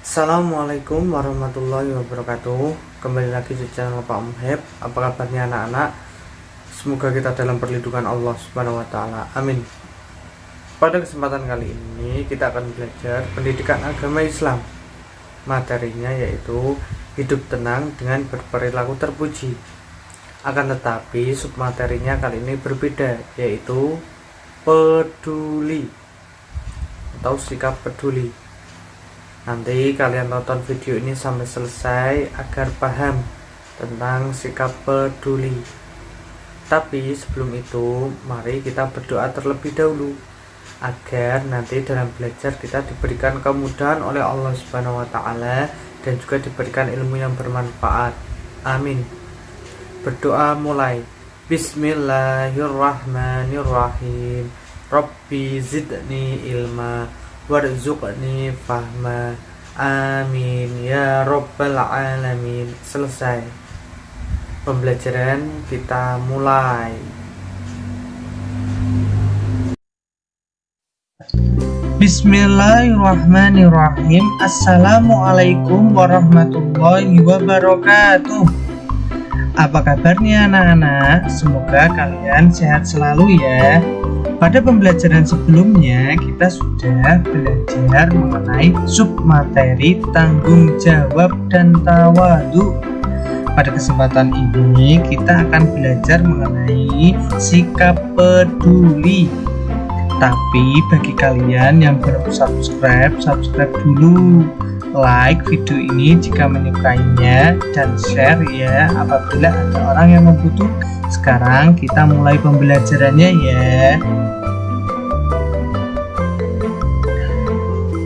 Assalamualaikum warahmatullahi wabarakatuh. Kembali lagi di channel Pak Muhib. Apa kabarnya anak-anak? Semoga kita dalam perlindungan Allah Subhanahu wa taala. Amin. Pada kesempatan kali ini kita akan belajar pendidikan agama Islam. Materinya yaitu hidup tenang dengan berperilaku terpuji. Akan tetapi submaterinya kali ini berbeda, yaitu peduli atau sikap peduli. Nanti kalian tonton video ini sampai selesai agar paham tentang sikap peduli. Tapi sebelum itu, mari kita berdoa terlebih dahulu agar nanti dalam belajar kita diberikan kemudahan oleh Allah Subhanahu wa taala dan juga diberikan ilmu yang bermanfaat. Amin. Berdoa mulai. Bismillahirrahmanirrahim. Rabbi zidni ilma warzuqni fahma. Amin ya rabbal alamin. Selesai. Pembelajaran kita mulai. Bismillahirrahmanirrahim. Assalamualaikum warahmatullahi wabarakatuh. Apa kabarnya anak-anak? Semoga kalian sehat selalu ya. Pada pembelajaran sebelumnya kita sudah belajar mengenai submateri tanggung jawab dan tawadu. Pada kesempatan ini kita akan belajar mengenai sikap peduli. Tapi bagi kalian yang belum subscribe dulu. Like video ini jika menyukainya dan share ya apabila ada orang yang membutuhkan. Sekarang kita mulai pembelajarannya ya.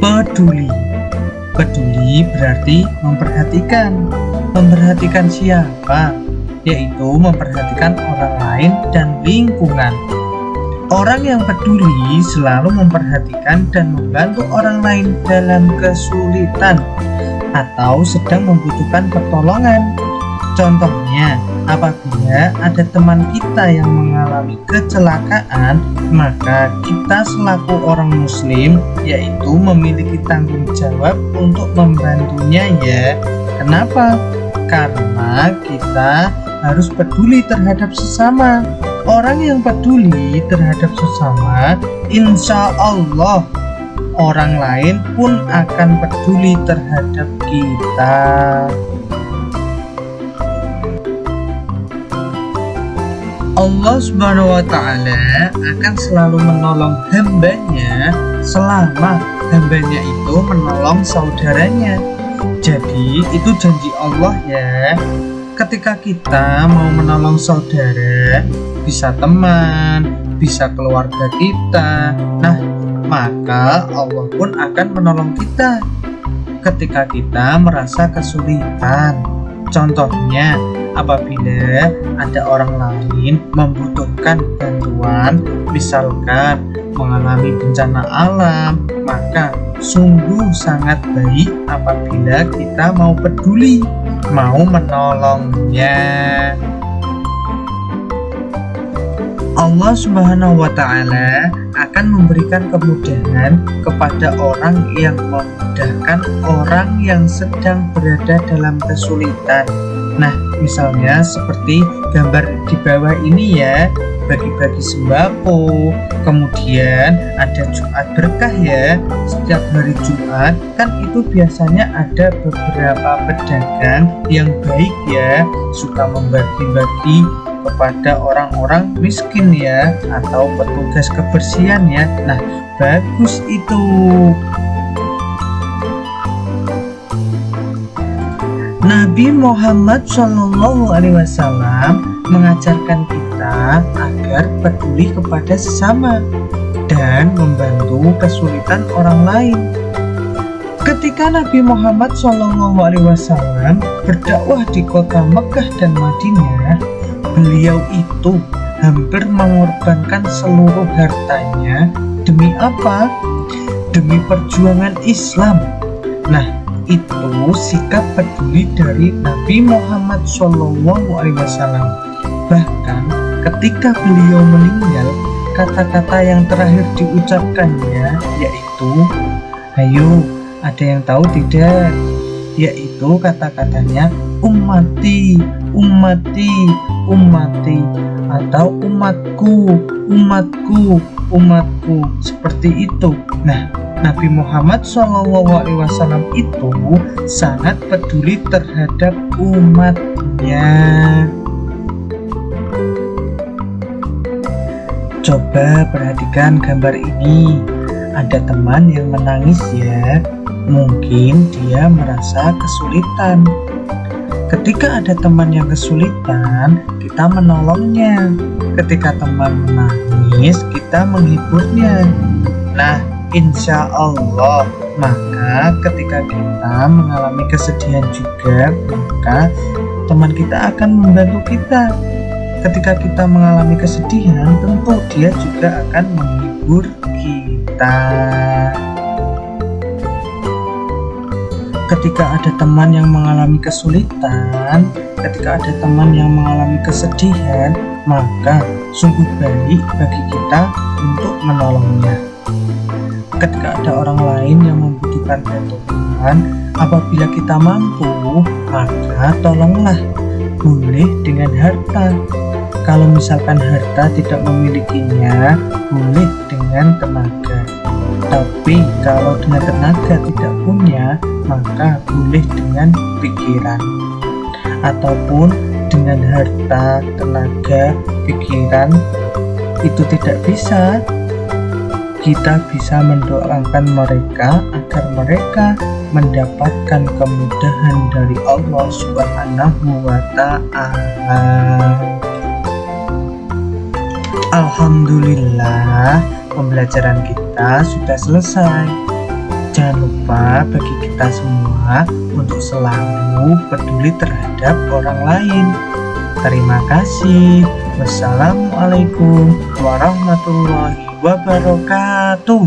Peduli. Peduli berarti memperhatikan. Memperhatikan siapa? Yaitu memperhatikan orang lain dan lingkungan. Orang yang peduli selalu memperhatikan dan membantu orang lain dalam kesulitan atau sedang membutuhkan pertolongan. Contohnya, apabila ada teman kita yang mengalami kecelakaan, maka kita selaku orang muslim yaitu memiliki tanggung jawab untuk membantunya ya. Kenapa? Karena kita harus peduli terhadap sesama. Orang yang peduli terhadap sesama, insya Allah orang lain pun akan peduli terhadap kita. Allah Subhanahu wa taala akan selalu menolong hambanya selama hambanya itu menolong saudaranya. Jadi itu janji Allah ya. Ketika kita mau menolong saudara, bisa teman, bisa keluarga kita, nah maka Allah pun akan menolong kita ketika kita merasa kesulitan. Contohnya, apabila ada orang lain membutuhkan bantuan, misalkan mengalami bencana alam, maka sungguh sangat baik apabila kita mau peduli, mau menolongnya. Allah Subhanahu wa taala akan memberikan kemudahan kepada orang yang memudahkan orang yang sedang berada dalam kesulitan. Nah, misalnya seperti gambar di bawah ini ya, bagi-bagi sembako, kemudian ada Jumat berkah ya. Setiap hari Jumat kan itu biasanya ada beberapa pedagang yang baik ya, suka membagi-bagi kepada orang-orang miskin ya, atau petugas kebersihan ya. Nah, bagus itu. Nabi Muhammad SAW mengajarkan kita agar peduli kepada sesama dan membantu kesulitan orang lain. Ketika Nabi Muhammad SAW berdakwah di kota Mekah dan Madinah, beliau itu hampir mengorbankan seluruh hartanya. Demi apa? Demi perjuangan Islam. Nah, itu sikap peduli dari Nabi Muhammad SAW. Bahkan ketika beliau meninggal, kata-kata yang terakhir diucapkannya yaitu, "Ayo Ada yang tahu tidak? Yaitu kata-katanya ummati, ummati, ummati, atau umatku, umatku, umatku, seperti itu. Nah, Nabi Muhammad SAW itu sangat peduli terhadap umatnya. Coba perhatikan gambar ini. Ada teman yang menangis ya. Mungkin dia merasa kesulitan. Ketika ada teman yang kesulitan, kita menolongnya. Ketika teman menangis, kita menghiburnya. Nah, insya Allah, maka ketika kita mengalami kesedihan juga, maka teman kita akan membantu kita. Ketika kita mengalami kesedihan, tentu dia juga akan menghibur kita. Ketika ada teman yang mengalami kesulitan, ketika ada teman yang mengalami kesedihan, maka sungguh baik bagi kita untuk menolongnya. Ketika ada orang lain yang membutuhkan bantuan, apabila kita mampu, maka tolonglah. Boleh dengan harta. Kalau misalkan harta tidak memilikinya, boleh dengan tenaga. Tapi kalau dengan tenaga tidak punya, maka boleh dengan pikiran. Ataupun dengan harta, tenaga, pikiran itu tidak bisa, kita bisa mendoakan mereka agar mereka mendapatkan kemudahan dari Allah Subhanahu wa Ta'ala. Alhamdulillah, pembelajaran kita sudah selesai. Jangan lupa bagi kita semua untuk selalu peduli terhadap orang lain. Terima kasih. Wassalamualaikum warahmatullahi wabarakatuh.